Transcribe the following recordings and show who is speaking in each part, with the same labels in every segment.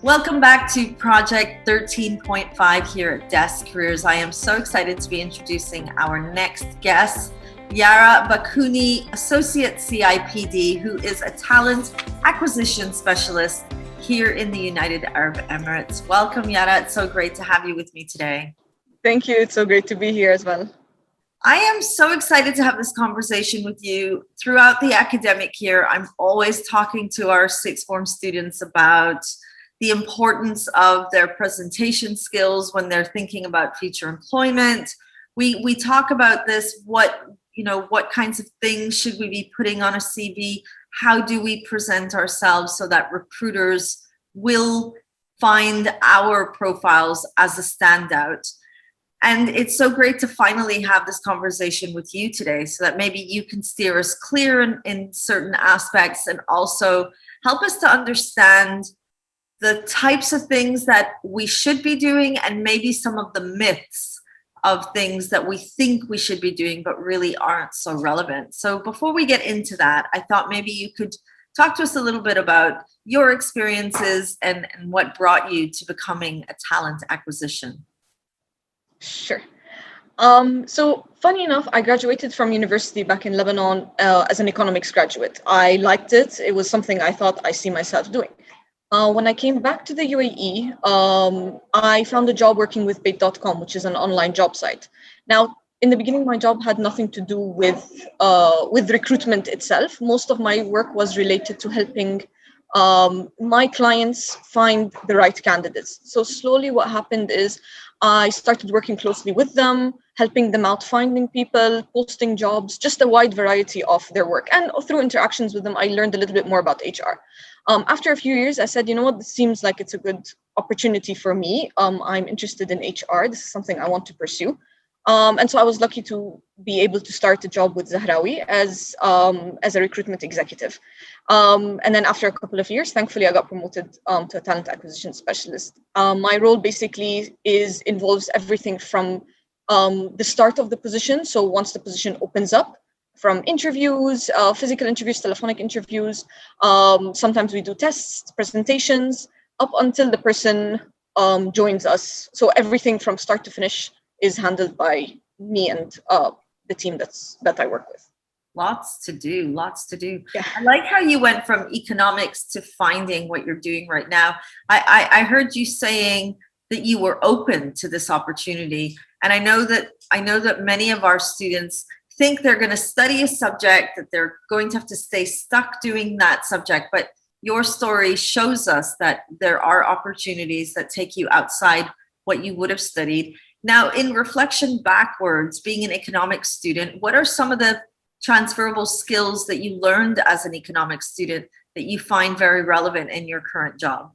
Speaker 1: Welcome back to Project 13.5 here at Desk Careers. I am so excited to be introducing our next guest, Yara Bakouny, Associate CIPD, who is a talent acquisition specialist here in the United Arab Emirates. Welcome, Yara. It's so great to have you with me today.
Speaker 2: Thank you. It's so great to be here as well.
Speaker 1: I am so excited to have this conversation with you. Throughout the academic year, I'm always talking to our sixth form students about the importance of their presentation skills when they're thinking about future employment. We talk about this, what kinds of things should we be putting on a CV? How do we present ourselves so that recruiters will find our profiles as a standout? And it's so great to finally have this conversation with you today so that maybe you can steer us clear in certain aspects and also help us to understand the types of things that we should be doing and maybe some of the myths of things that we think we should be doing but really aren't so relevant. So before we get into that, I thought maybe you could talk to us a little bit about your experiences and what brought you to becoming a talent acquisition.
Speaker 2: Sure. So funny enough, I graduated from university back in Lebanon as an economics graduate. I liked it. It was something I thought I see myself doing. When I came back to the UAE, I found a job working with Bait.com, which is an online job site. Now, in the beginning, my job had nothing to do with recruitment itself. Most of my work was related to helping my clients find the right candidates. So slowly what happened is I started working closely with them, helping them out, finding people, posting jobs, just a wide variety of their work. And through interactions with them, I learned a little bit more about HR. After a few years, I said, you know what, this seems like it's a good opportunity for me. I'm interested in HR. This is something I want to pursue. And so I was lucky to be able to start a job with Zahrawi as a recruitment executive. And then after a couple of years, thankfully, I got promoted to a talent acquisition specialist. My role basically involves everything from the start of the position. So once the position opens up, from interviews, physical interviews, telephonic interviews. Sometimes we do tests, presentations, up until the person joins us. So everything from start to finish is handled by me and the team that I work with.
Speaker 1: Lots to do.
Speaker 2: Yeah.
Speaker 1: I like how you went from economics to finding what you're doing right now. I heard you saying that you were open to this opportunity. And I know that many of our students think they're going to study a subject, that they're going to have to stay stuck doing that subject. But your story shows us that there are opportunities that take you outside what you would have studied. Now, in reflection backwards, being an economics student, what are some of the transferable skills that you learned as an economics student that you find very relevant in your current job?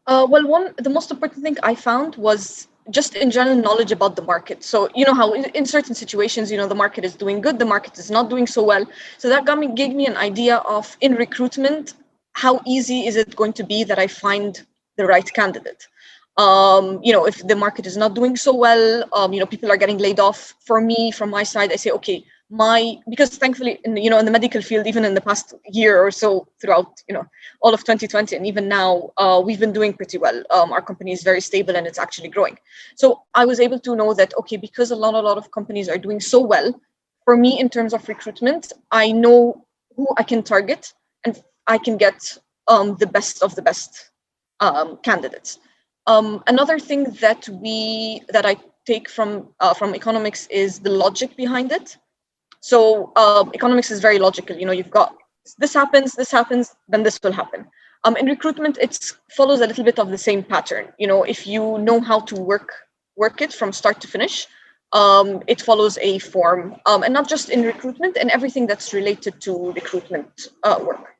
Speaker 2: The most important thing I found was just in general knowledge about the market. So you know how in certain situations, the market is doing good, the market is not doing so well. So that gave me an idea of, in recruitment, how easy is it going to be that I find the right candidate? If the market is not doing so well, people are getting laid off. For me, from my side, I say, okay, because thankfully in the medical field, even in the past year or so, throughout all of 2020 and even now, we've been doing pretty well. Our company is very stable and it's actually growing. So I was able to know that, okay, because a lot of companies are doing so well, for me in terms of recruitment, I know who I can target and I can get the best of the best candidates. Another thing that I take from economics is the logic behind it. So economics is very logical. You've got this happens, then this will happen. In recruitment, it follows a little bit of the same pattern. If you know how to work it from start to finish, it follows a form, and not just in recruitment, and everything that's related to recruitment work.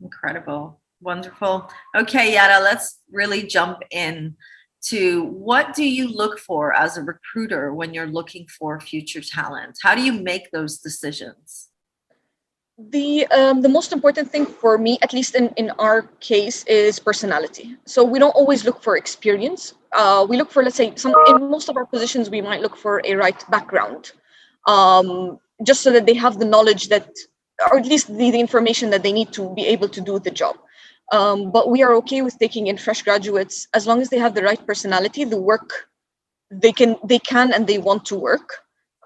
Speaker 1: Incredible. Wonderful. Okay, Yara, let's really jump in to what do you look for as a recruiter when you're looking for future talent? How do you make those decisions?
Speaker 2: The most important thing for me, at least in our case, is personality. So we don't always look for experience. We look for, let's say, in most of our positions, we might look for a right background, just so that they have the knowledge that, or at least the information that they need to be able to do the job. But we are okay with taking in fresh graduates as long as they have the right personality, the work they can and they want to work,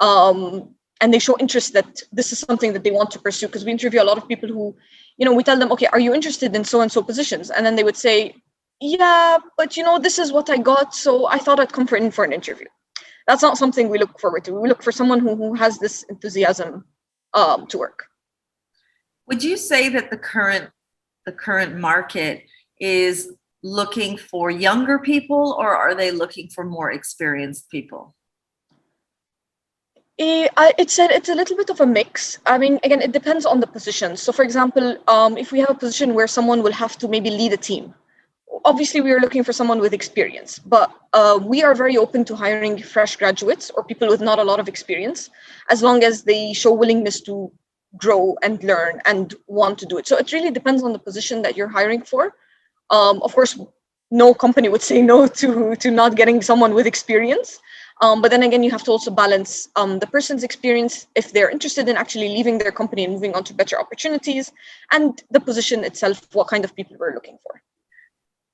Speaker 2: and they show interest that this is something that they want to pursue. Because we interview a lot of people who, we tell them, okay, are you interested in so and so positions? And then they would say, yeah, but this is what I got, so I thought I'd come in for an interview. That's not something we look forward to. We look for someone who has this enthusiasm to work.
Speaker 1: Would you say that the current market is looking for younger people, or are they looking for more experienced people?
Speaker 2: It's a little bit of a mix. I mean, again, it depends on the position. So, for example, if we have a position where someone will have to maybe lead a team, obviously we are looking for someone with experience, but we are very open to hiring fresh graduates or people with not a lot of experience, as long as they show willingness to grow and learn and want to do it. So it really depends on the position that you're hiring for. Of course, no company would say no to not getting someone with experience. But then again, you have to also balance the person's experience, if they're interested in actually leaving their company and moving on to better opportunities, and the position itself, what kind of people we're looking for.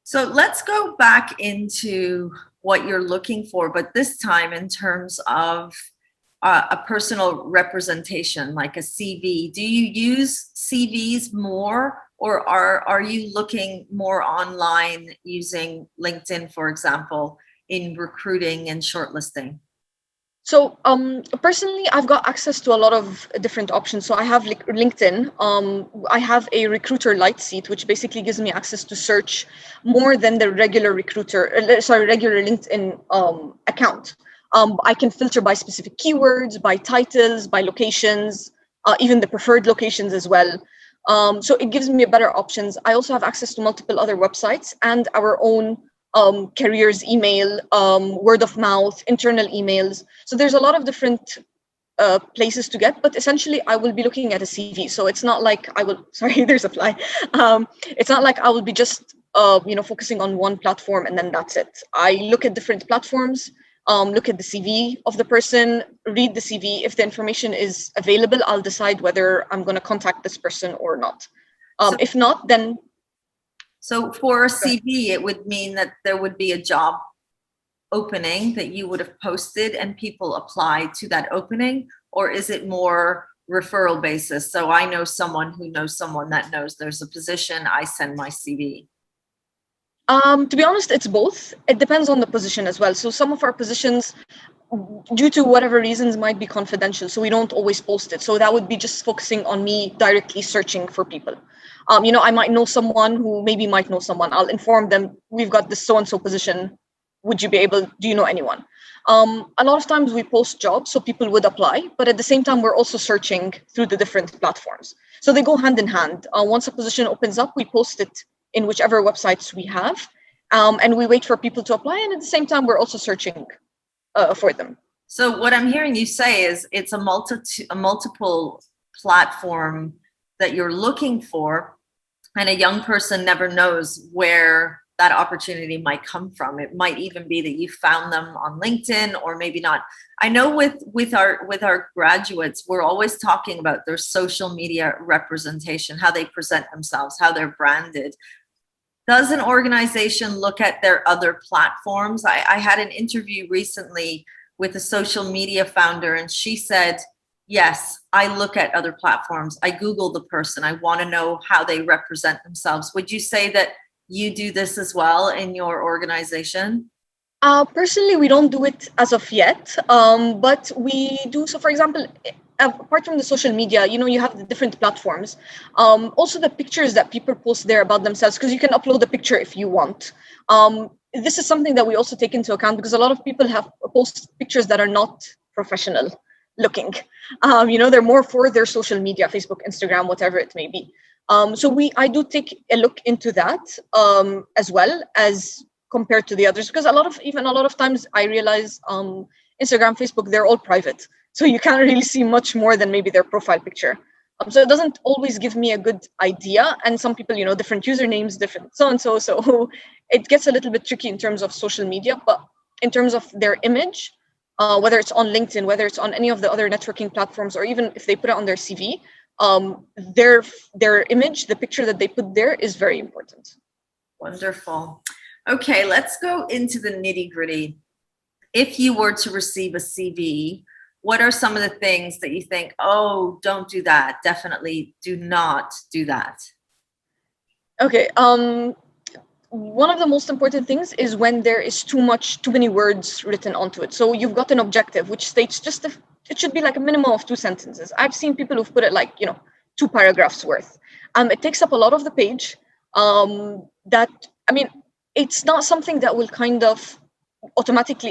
Speaker 1: So let's go back into what you're looking for, but this time in terms of a personal representation, like a CV. Do you use CVs more, or are you looking more online using LinkedIn, for example, in recruiting and shortlisting?
Speaker 2: So personally, I've got access to a lot of different options. So I have LinkedIn. I have a recruiter light seat, which basically gives me access to search more than the regular regular LinkedIn account. I can filter by specific keywords, by titles, by locations, even the preferred locations as well. So it gives me better options. I also have access to multiple other websites and our own careers email, word of mouth, internal emails. So there's a lot of different places to get, but essentially I will be looking at a CV. So it's not like I will, sorry, there's a fly. It's not like I will be just, focusing on one platform and then that's it. I look at different platforms, look at the CV of the person, read the CV. If the information is available, I'll decide whether I'm going to contact this person or not. If not, then...
Speaker 1: So for a CV, it would mean that there would be a job opening that you would have posted and people apply to that opening, or is it more referral basis? So I know someone who knows someone that knows there's a position, I send my CV.
Speaker 2: To be honest, it's both. It depends on the position as well. So some of our positions, due to whatever reasons, might be confidential, so we don't always post it. So that would be just focusing on me directly searching for people. I might know someone who maybe might know someone. I'll inform them, we've got this so-and-so position. Do you know anyone? A lot of times we post jobs, so people would apply, but at the same time, we're also searching through the different platforms. So they go hand in hand. Once a position opens up, we post it in whichever websites we have, and we wait for people to apply. And at the same time, we're also searching for them.
Speaker 1: So what I'm hearing you say is it's a multiple platform that you're looking for, and a young person never knows where that opportunity might come from. It might even be that you found them on LinkedIn, or maybe not. I know with our graduates, we're always talking about their social media representation, how they present themselves, how they're branded. Does an organization look at their other platforms? I had an interview recently with a social media founder, and she said, yes, I look at other platforms. I Google the person. I want to know how they represent themselves. Would you say that you do this as well in your organization?
Speaker 2: Personally, we don't do it as of yet, but we do. So, for example, apart from the social media, you have the different platforms. Also, the pictures that people post there about themselves, because you can upload a picture if you want. This is something that we also take into account, because a lot of people have post pictures that are not professional looking. They're more for their social media, Facebook, Instagram, whatever it may be. So I do take a look into that as well as compared to the others, because a lot of times I realize Instagram, Facebook, they're all private, so you can't really see much more than maybe their profile picture. So it doesn't always give me a good idea, and some people, different usernames, different so and so it gets a little bit tricky in terms of social media. But in terms of their image, whether it's on LinkedIn, whether it's on any of the other networking platforms, or even if they put it on their CV, their image, the picture that they put there, is very important.
Speaker 1: Wonderful. Okay, let's go into the nitty-gritty. If you were to receive a CV, what are some of the things that you think, oh, don't do that, definitely do not do that?
Speaker 2: Okay. One of the most important things is when there is too many words written onto it. So you've got an objective which states it should be like a minimum of 2 sentences. I've seen people who've put it like 2 paragraphs worth. It takes up a lot of the page. That I mean, it's not something that will kind of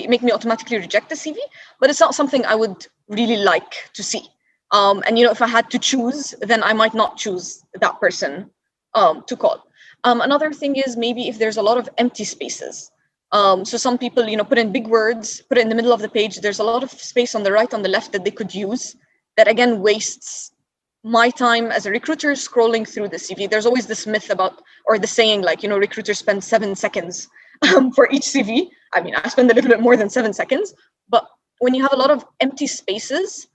Speaker 2: make me automatically reject the CV, but it's not something I would really like to see. And if I had to choose, then I might not choose that person to call. Another thing is maybe if there's a lot of empty spaces. So some people, put in big words, put it in the middle of the page. There's a lot of space on the right, on the left that they could use. That again wastes my time as a recruiter scrolling through the CV. There's always this myth about, or the saying like, recruiters spend 7 seconds for each CV. I mean, I spend a little bit more than 7 seconds, but when you have a lot of empty spaces,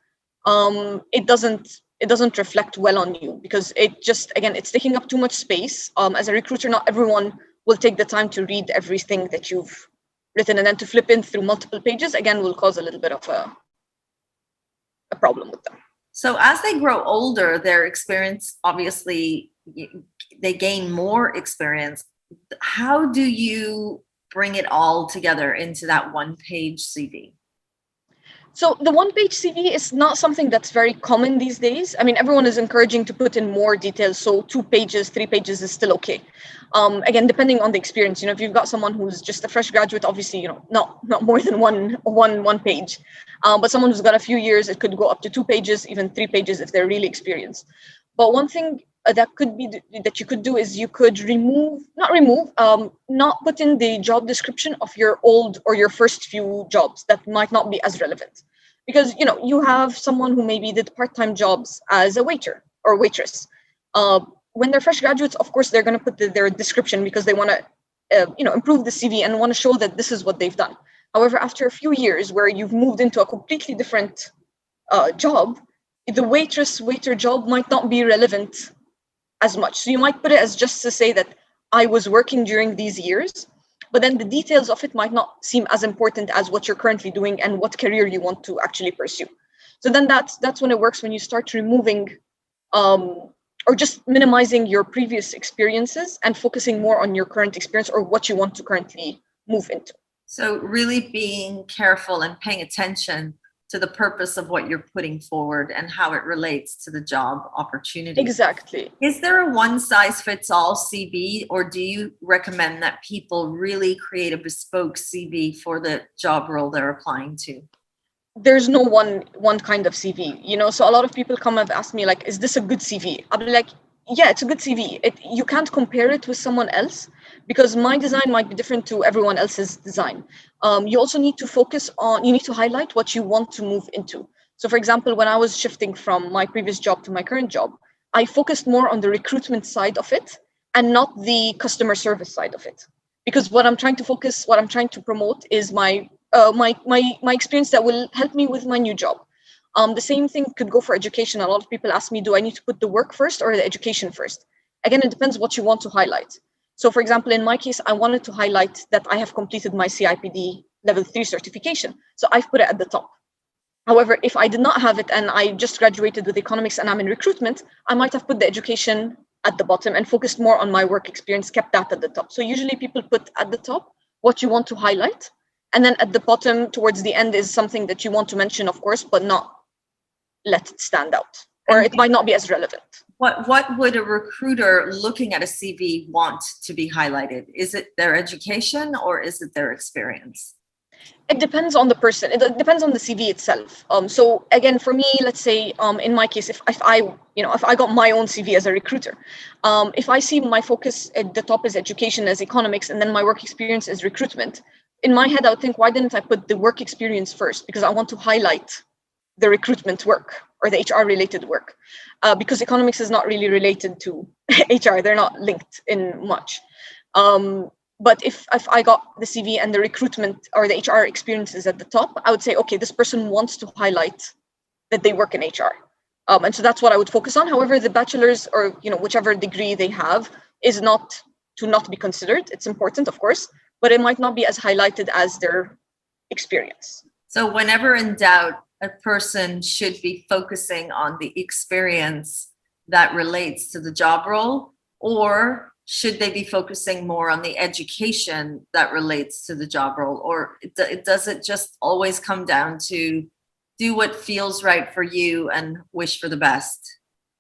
Speaker 2: it doesn't reflect well on you, because it's taking up too much space. As a recruiter, not everyone will take the time to read everything that you've written, and then to flip in through multiple pages again will cause a little bit of a problem with them.
Speaker 1: So as they grow older, their experience, obviously, they gain more experience. How do you bring it all together into that one-page CV?
Speaker 2: So the one-page CV is not something that's very common these days. I mean, everyone is encouraging to put in more details. So 2 pages, 3 pages is still okay. Again, depending on the experience, if you've got someone who's just a fresh graduate, obviously, not more than one page. But someone who's got a few years, it could go up to 2 pages, even 3 pages if they're really experienced. But one thing that you could do is you could not put in the job description of your old or your first few jobs that might not be as relevant, because you have someone who maybe did part-time jobs as a waiter or waitress. When they're fresh graduates, of course they're going to put their description because they want to improve the CV and want to show that this is what they've done. However, after a few years where you've moved into a completely different job, the waiter job might not be relevant as much. So you might put it as just to say that I was working during these years, but then the details of it might not seem as important as what you're currently doing and what career you want to actually pursue. So then that's when it works, when you start removing or just minimizing your previous experiences and focusing more on your current experience or what you want to currently move into.
Speaker 1: So really being careful and paying attention to the purpose of what you're putting forward and how it relates to the job opportunity.
Speaker 2: Exactly.
Speaker 1: Is there a one-size-fits-all CV, or do you recommend that people really create a bespoke CV for the job role they're applying to?
Speaker 2: There's no one kind of CV, so a lot of people come and ask me like, is this a good CV? I'll be like, yeah, it's a good CV. You can't compare it with someone else because my design might be different to everyone else's design. You also need to highlight what you want to move into. So for example, when I was shifting from my previous job to my current job, I focused more on the recruitment side of it and not the customer service side of it. Because what I'm trying to promote is my experience that will help me with my new job. The same thing could go for education. A lot of people ask me, do I need to put the work first or the education first? Again, it depends what you want to highlight. So for example, in my case, I wanted to highlight that I have completed my CIPD level 3 certification. So I've put it at the top. However, if I did not have it and I just graduated with economics and I'm in recruitment, I might have put the education at the bottom and focused more on my work experience, kept that at the top. So usually people put at the top what you want to highlight. And then at the bottom towards the end is something that you want to mention, of course, but not let it stand out, or it might not be as relevant.
Speaker 1: What would a recruiter looking at a CV want to be highlighted? Is it their education or is it their experience?
Speaker 2: It depends on the person. It depends on the CV itself. So again, for me, let's say in my case, if I got my own CV as a recruiter, if I see my focus at the top is education as economics, and then my work experience is recruitment, in my head, I would think, why didn't I put the work experience first? Because I want to highlight the recruitment work or the HR related work, because economics is not really related to HR. They're not linked in much. But if I got the CV and the recruitment or the HR experiences at the top, I would say, okay, this person wants to highlight that they work in HR. And so that's what I would focus on. However, the bachelor's or whichever degree they have is not to not be considered. It's important, of course, but it might not be as highlighted as their experience.
Speaker 1: So whenever in doubt, a person should be focusing on the experience that relates to the job role, or should they be focusing more on the education that relates to the job role? Or does it just always come down to do what feels right for you and wish for the best?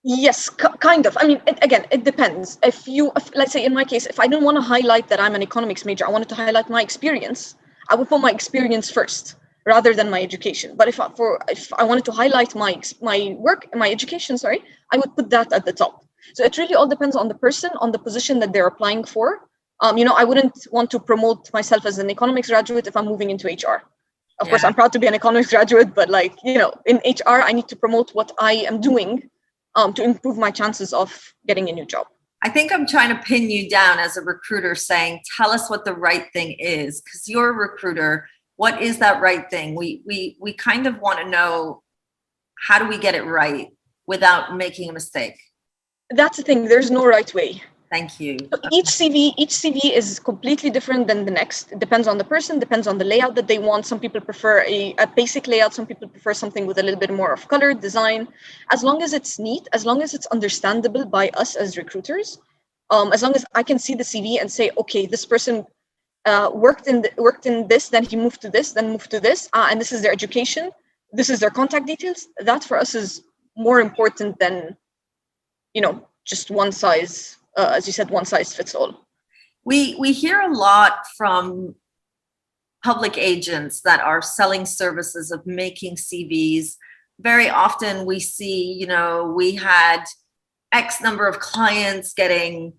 Speaker 2: Yes, kind of. I mean, again, it depends. If let's say in my case, if I didn't want to highlight that I'm an economics major, I wanted to highlight my experience, I would put my experience first rather than my education. But if I wanted to highlight my work, my education, sorry, I would put that at the top. So it really all depends on the person, on the position that they're applying for. I wouldn't want to promote myself as an economics graduate if I'm moving into HR. Of course, I'm proud to be an economics graduate, but in HR, I need to promote what I am doing to improve my chances of getting a new job.
Speaker 1: I think I'm trying to pin you down as a recruiter saying, tell us what the right thing is, because you're a recruiter. What is that right thing? We kind of want to know, how do we get it right without making a mistake?
Speaker 2: That's the thing. There's no right way.
Speaker 1: Thank you.
Speaker 2: So each CV is completely different than the next. It depends on the person, depends on the layout that they want. Some people prefer a basic layout. Some people prefer something with a little bit more of color, design. As long as it's neat, as long as it's understandable by us as recruiters, as long as I can see the CV and say, okay, this person worked in this, then he moved to this, then moved to this, and this is their education, this is their contact details. That for us is more important than, just one size. As you said, one size fits all.
Speaker 1: We hear a lot from public agents that are selling services of making CVs. Very often we see, we had X number of clients getting,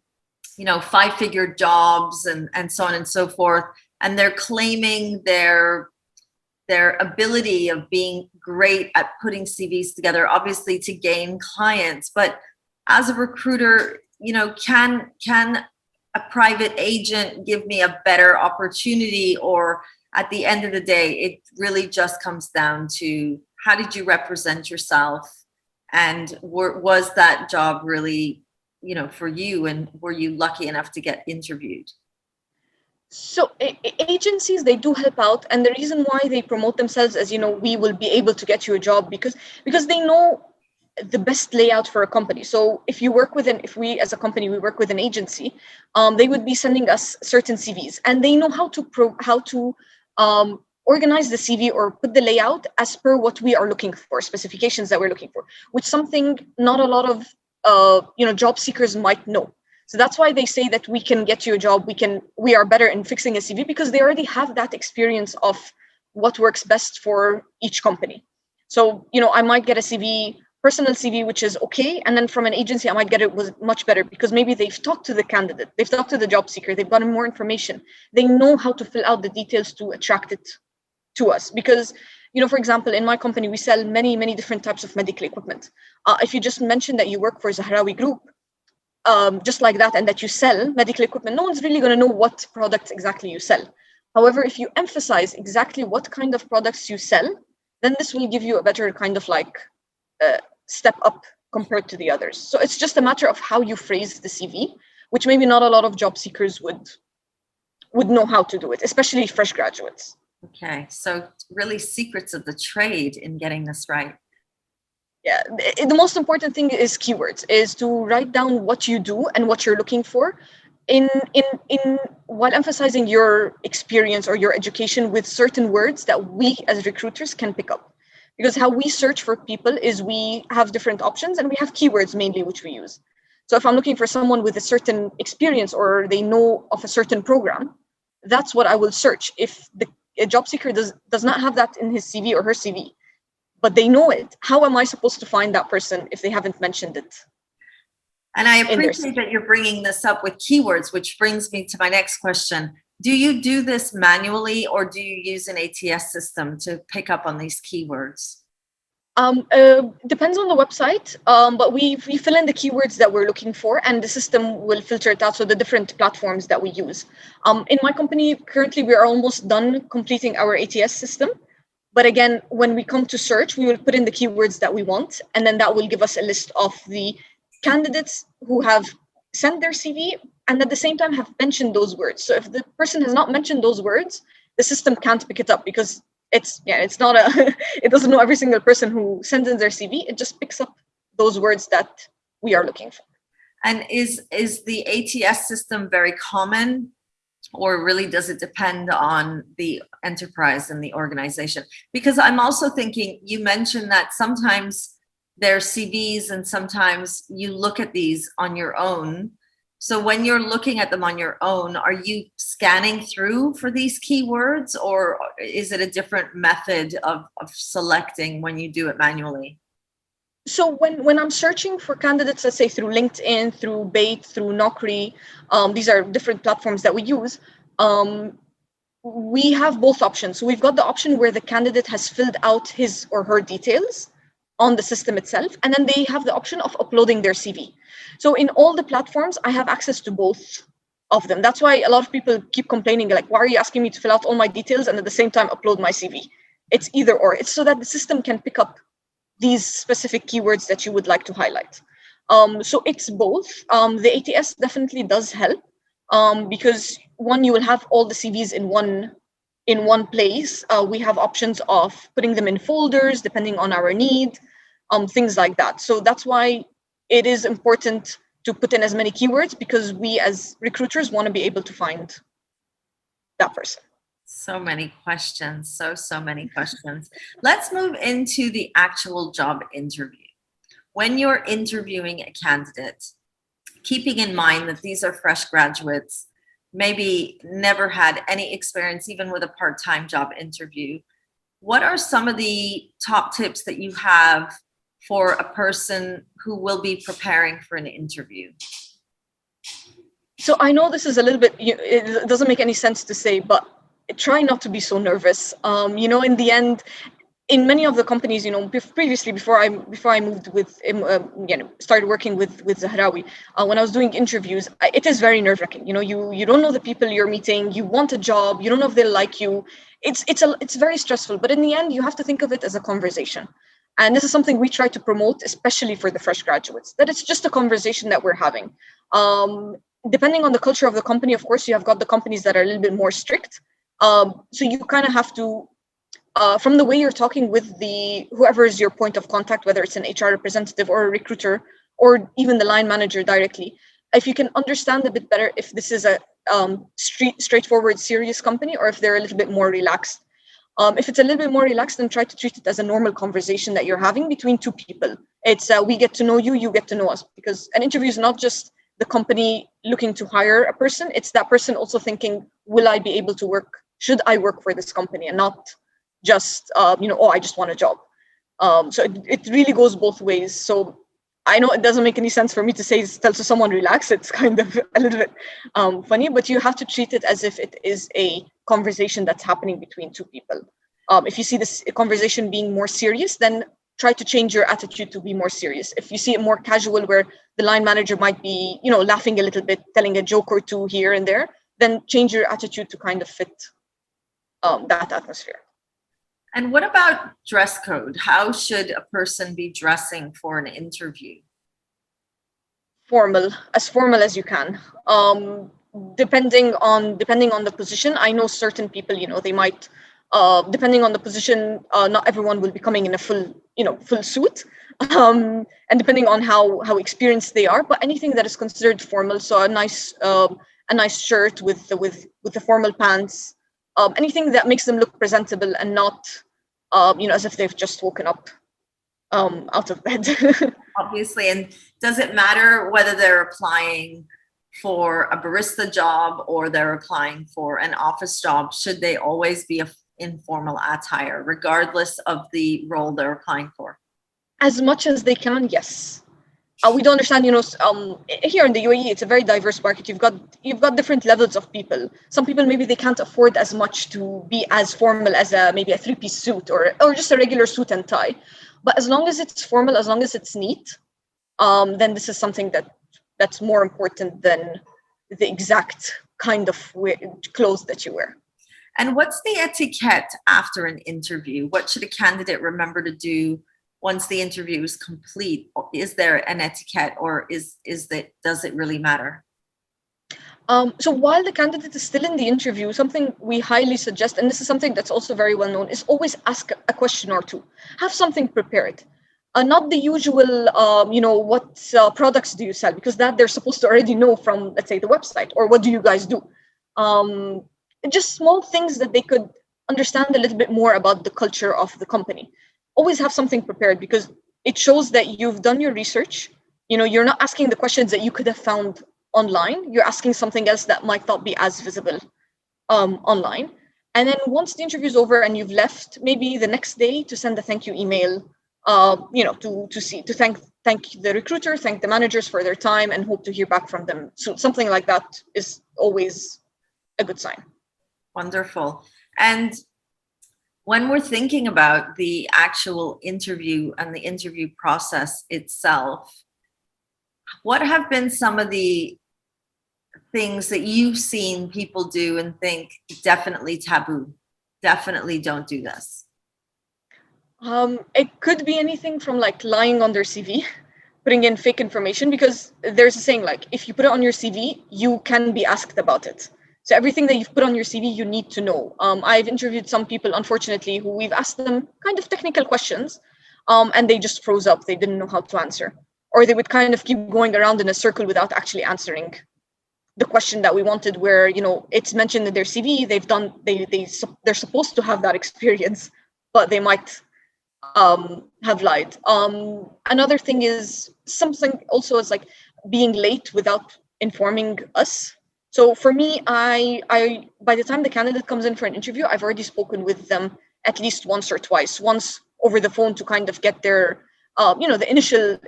Speaker 1: 5-figure jobs and so on and so forth. And they're claiming their ability of being great at putting CVs together, obviously to gain clients. But as a recruiter, can a private agent give me a better opportunity? Or at the end of the day, it really just comes down to, how did you represent yourself? And was that job really, for you? And were you lucky enough to get interviewed?
Speaker 2: So agencies, they do help out. And the reason why they promote themselves as, we will be able to get you a job, because they know the best layout for a company. So if we as a company, we work with an agency, they would be sending us certain CVs, and they know how to organize the CV or put the layout as per what we are looking for, specifications that we're looking for, which something not a lot of job seekers might know. So that's why they say that we can get you a job. We are better in fixing a CV because they already have that experience of what works best for each company. So, I might get a personal CV, which is okay. And then from an agency, I might get it was much better because maybe they've talked to the candidate, they've talked to the job seeker, they've gotten more information. They know how to fill out the details to attract it to us. Because, for example, in my company, we sell many, many different types of medical equipment. If you just mention that you work for Zahrawi Group, just like that, and that you sell medical equipment, no one's really going to know what products exactly you sell. However, if you emphasize exactly what kind of products you sell, then this will give you a better kind of step up compared to the others. So it's just a matter of how you phrase the CV, which maybe not a lot of job seekers would know how to do it, especially fresh graduates.
Speaker 1: Okay, so really secrets of the trade in getting this right.
Speaker 2: Yeah, the most important thing is keywords, is to write down what you do and what you're looking for in while emphasizing your experience or your education with certain words that we as recruiters can pick up. Because how we search for people is we have different options and we have keywords mainly which we use. So if I'm looking for someone with a certain experience or they know of a certain program, that's what I will search. If a job seeker does not have that in his CV or her CV, but they know it, how am I supposed to find that person if they haven't mentioned it?
Speaker 1: And I appreciate that you're bringing this up with keywords, which brings me to my next question. Do you do this manually or do you use an ATS system to pick up on these keywords?
Speaker 2: Depends on the website, but we fill in the keywords that we're looking for and the system will filter it out. So the different platforms that we use. In my company, currently, we are almost done completing our ATS system. But again, when we come to search, we will put in the keywords that we want, and then that will give us a list of the candidates who have sent their CV and at the same time have mentioned those words. So if the person has not mentioned those words, the system can't pick it up because it's not a it doesn't know every single person who sends in their CV. It just picks up those words that we are looking for.
Speaker 1: And is the ATS system very common, or really does it depend on the enterprise and the organization? Because I'm also thinking, you mentioned that sometimes there's CVs and sometimes you look at these on your own. So when you're looking at them on your own, are you scanning through for these keywords, or is it a different method of selecting when you do it manually?
Speaker 2: So when I'm searching for candidates, let's say through LinkedIn, through Bait, through Naukri, these are different platforms that we use. We have both options. So we've got the option where the candidate has filled out his or her details on the system itself, and then they have the option of uploading their CV. So in all the platforms, I have access to both of them. That's why a lot of people keep complaining, like, why are you asking me to fill out all my details and at the same time upload my CV? It's either or. It's so that the system can pick up these specific keywords that you would like to highlight. So it's both. The ATS definitely does help because one, you will have all the CVs in one place. We have options of putting them in folders depending on our need, things like that. So that's why it is important to put in as many keywords, because we as recruiters want to be able to find that person.
Speaker 1: So many questions, so many questions. Let's move into the actual job interview. When you're interviewing a candidate, keeping in mind that these are fresh graduates, maybe never had any experience even with a part-time job interview, what are some of the top tips that you have for a person who will be preparing for an interview?
Speaker 2: So I know this is a little bit, it doesn't make any sense to say, but try not to be so nervous. In the end, in many of the companies, previously before I moved with, started working with Zahrawi, when I was doing interviews, it is very nerve-wracking. You don't know the people you're meeting. You want a job. You don't know if they'll like you. It's very stressful. But in the end, you have to think of it as a conversation. And this is something we try to promote, especially for the fresh graduates, that it's just a conversation that we're having. Depending on the culture of the company, of course, you have got the companies that are a little bit more strict. So you kind of have to, from the way you're talking with whoever is your point of contact, whether it's an HR representative or a recruiter or even the line manager directly, if you can understand a bit better if this is a straightforward, serious company, or if they're a little bit more relaxed. If it's a little bit more relaxed, then try to treat it as a normal conversation that you're having between two people. It's we get to know you, you get to know us, because an interview is not just the company looking to hire a person. It's that person also thinking, will I be able to work? Should I work for this company? And not just, I just want a job. So it really goes both ways. So I know it doesn't make any sense for me to tell to someone relax. It's kind of a little bit funny, but you have to treat it as if it is a conversation that's happening between two people. If you see this conversation being more serious, then try to change your attitude to be more serious. If you see it more casual, where the line manager might be, laughing a little bit, telling a joke or two here and there, then change your attitude to kind of fit that atmosphere.
Speaker 1: And what about dress code? How should a person be dressing for an interview?
Speaker 2: Formal as you can. Depending on the position, I know certain people, they might, depending on the position, not everyone will be coming in a full suit, and depending on how experienced they are. But anything that is considered formal, so a nice shirt with the formal pants, anything that makes them look presentable and not, as if they've just woken up out of bed.
Speaker 1: Obviously. And does it matter whether they're applying for a barista job or they're applying for an office job? Should they always be informal attire, regardless of the role they're applying for?
Speaker 2: As much as they can, yes. We don't understand, here in the UAE, it's a very diverse market. You've got different levels of people. Some people, maybe they can't afford as much to be as formal as maybe a 3-piece suit or just a regular suit and tie. But as long as it's formal, as long as it's neat, then this is something that's more important than the exact kind of clothes that you wear.
Speaker 1: And what's the etiquette after an interview? What should a candidate remember to do once the interview is complete? Is there an etiquette, or does it really matter?
Speaker 2: So while the candidate is still in the interview, something we highly suggest, and this is something that's also very well known, is always ask a question or two. Have something prepared. Not the usual, what products do you sell? Because that they're supposed to already know from, let's say, the website, or what do you guys do? Just small things that they could understand a little bit more about the culture of the company. Always have something prepared, because it shows that you've done your research. You're not asking the questions that you could have found online. You're asking something else that might not be as visible online. And then once the interview is over and you've left, maybe the next day to send a thank you email, to thank the recruiter, thank the managers for their time, and hope to hear back from them. So something like that is always a good sign.
Speaker 1: Wonderful. And when we're thinking about the actual interview and the interview process itself, what have been some of the things that you've seen people do and think definitely taboo, definitely don't do this?
Speaker 2: It could be anything from like lying on their CV, putting in fake information, because there's a saying like, if you put it on your CV, you can be asked about it. So everything that you've put on your CV, you need to know. I've interviewed some people, unfortunately, who we've asked them kind of technical questions, and they just froze up. They didn't know how to answer, or they would kind of keep going around in a circle without actually answering the question that we wanted, where, it's mentioned in their CV, they're supposed to have that experience, but they might have lied. Another thing is something also is like being late without informing us. So for me, I by the time the candidate comes in for an interview, I've already spoken with them at least once or twice. Once over the phone to kind of get their, the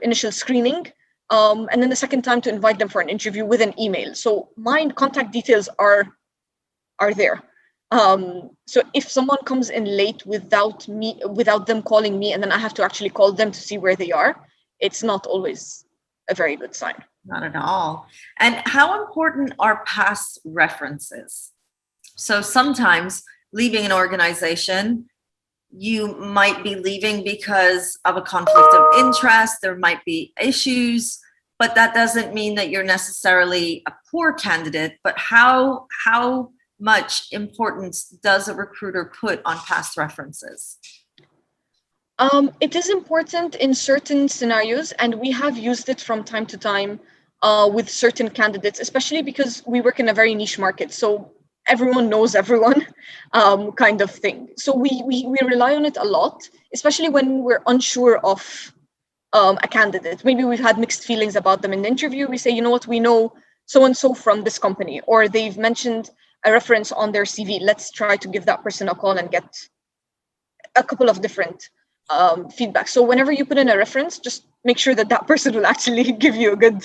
Speaker 2: initial screening, and then the second time to invite them for an interview with an email. So my contact details are there. So if someone comes in late without them calling me, and then I have to actually call them to see where they are, it's not always a very good sign.
Speaker 1: Not at all. And how important are past references? So sometimes leaving an organization, you might be leaving because of a conflict of interest. There might be issues, but that doesn't mean that you're necessarily a poor candidate. But how much importance does a recruiter put on past references?
Speaker 2: It is important in certain scenarios, and we have used it from time to time with certain candidates, especially because we work in a very niche market. So everyone knows everyone, kind of thing. So we rely on it a lot, especially when we're unsure of a candidate. Maybe we've had mixed feelings about them in the interview. We say, you know what, we know so-and-so from this company, or they've mentioned a reference on their CV. Let's try to give that person a call and get a couple of different feedback. So whenever you put in a reference, just make sure that person will actually give you a good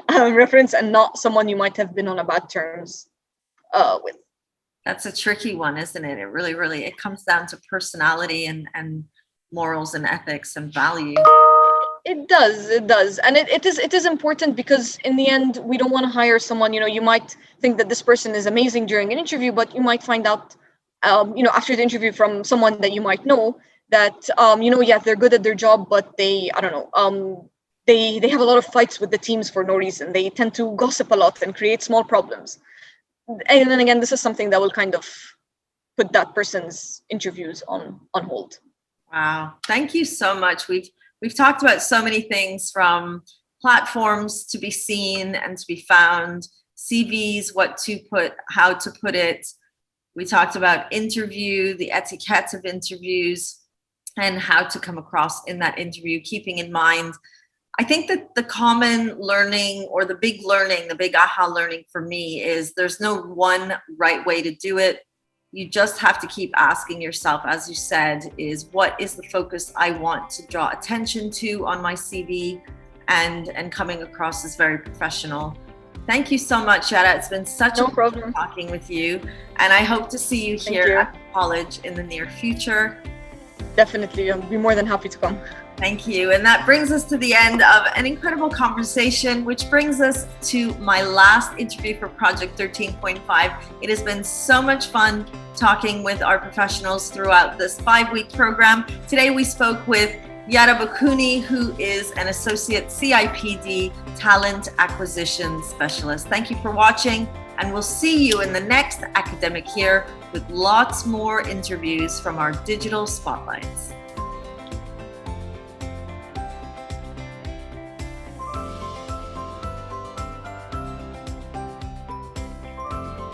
Speaker 2: reference, and not someone you might have been on a bad terms with.
Speaker 1: That's a tricky one, isn't it? It really, it comes down to personality and morals and ethics and value.
Speaker 2: It does. And it is important, because in the end, we don't want to hire someone, you might think that this person is amazing during an interview, but you might find out, after the interview from someone that you might know that, they're good at their job, but they have a lot of fights with the teams for no reason. They tend to gossip a lot and create small problems. And then again, this is something that will kind of put that person's interviews on hold.
Speaker 1: Wow. Thank you so much. We've talked about so many things, from platforms to be seen and to be found, CVs, what to put, how to put it. We talked about interview, the etiquette of interviews, and how to come across in that interview, keeping in mind. I think that the common learning, or the big aha learning for me, is there's no one right way to do it. You just have to keep asking yourself, as you said, is what is the focus I want to draw attention to on my CV, and coming across as very professional. Thank you so much, Yara. It's been such a pleasure talking with you, and I hope to see you here at the college in the near future.
Speaker 2: Definitely. I'll be more than happy to come.
Speaker 1: Thank you. And that brings us to the end of an incredible conversation, which brings us to my last interview for Project 13.5. It has been so much fun talking with our professionals throughout this 5-week program. Today we spoke with Yara Bakouny, who is an associate CIPD talent acquisition specialist. Thank you for watching, and we'll see you in the next academic year with lots more interviews from our digital spotlights.